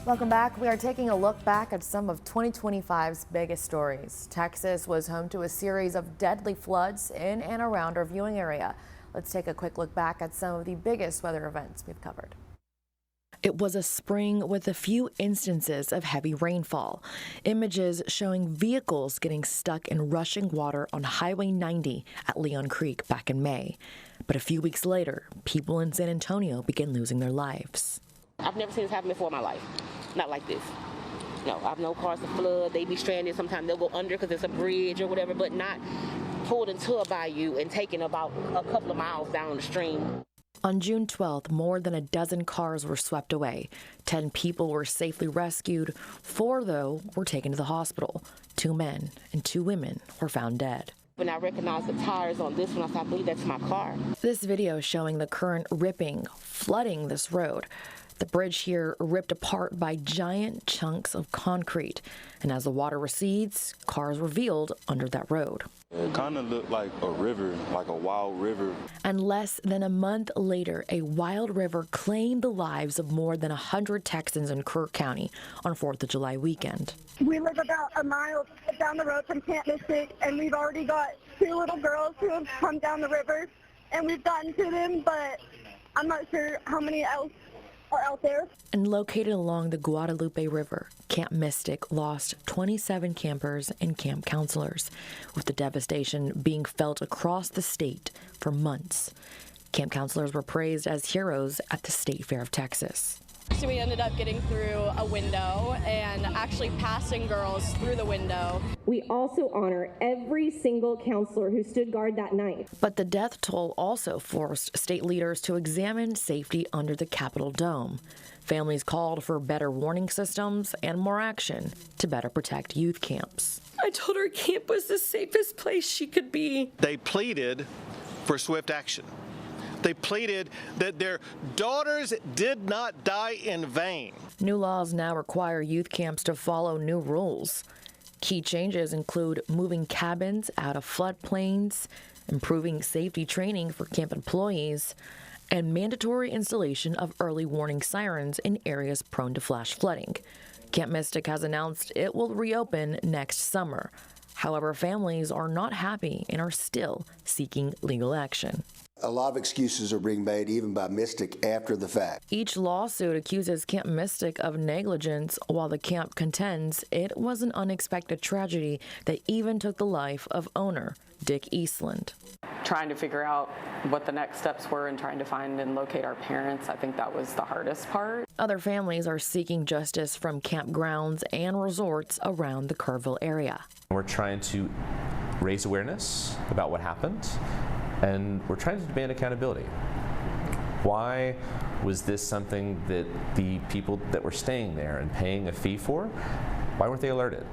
Welcome back. We are taking a look back at some of 2025's biggest stories. Texas was home to a series of deadly floods in and around our viewing area. Let's take a quick look back at some of the biggest weather events we've covered. It was a spring with a few instances of heavy rainfall. Images showing vehicles getting stuck in rushing water on Highway 90 at Leon Creek back in May. But a few weeks later, people in San Antonio began losing their lives. I've never seen this happen before in my life. Not like this. No, I've known cars to flood. They be stranded. Sometimes they'll go under because it's a bridge or whatever, but not pulled into a bayou and taken about a couple of miles down the stream. On June 12th, more than a dozen cars were swept away. 10 people were safely rescued. 4, though, were taken to the hospital. 2 men and 2 women were found dead. When I recognized the tires on this one, I thought, I believe that's my car. This video showing the current ripping, flooding this road. The bridge here ripped apart by giant chunks of concrete. And as the water recedes, cars revealed under that road. It kind of looked like a river, like a wild river. And less than a month later, a wild river claimed the lives of more than 100 Texans in Kerr County on 4th of July weekend. We live about a mile down the road from Camp Mystic, and we've already got 2 little girls who have come down the river, and we've gotten to them, but I'm not sure how many else are out there. And located along the Guadalupe River, Camp Mystic lost 27 campers and camp counselors, with the devastation being felt across the state for months. Camp counselors were praised as heroes at the State Fair of Texas. So we ended up getting through a window and actually passing girls through the window. We also honor every single counselor who stood guard that night. But the death toll also forced state leaders to examine safety under the Capitol dome. Families called for better warning systems and more action to better protect youth camps. I told her camp was the safest place she could be. They pleaded for swift action. They pleaded that their daughters did not die in vain. New laws now require youth camps to follow new rules. Key changes include moving cabins out of floodplains, improving safety training for camp employees, and mandatory installation of early warning sirens in areas prone to flash flooding. Camp Mystic has announced it will reopen next summer. However, families are not happy and are still seeking legal action. A lot of excuses are being made, even by Mystic, after the fact. Each lawsuit accuses Camp Mystic of negligence, while the camp contends it was an unexpected tragedy that even took the life of owner Dick Eastland. Trying to figure out what the next steps were and trying to find and locate our parents, I think that was the hardest part. Other families are seeking justice from campgrounds and resorts around the Kerrville area. We're trying to raise awareness about what happened, and we're trying to demand accountability. Why was this something that the people that were staying there and paying a fee for, why weren't they alerted?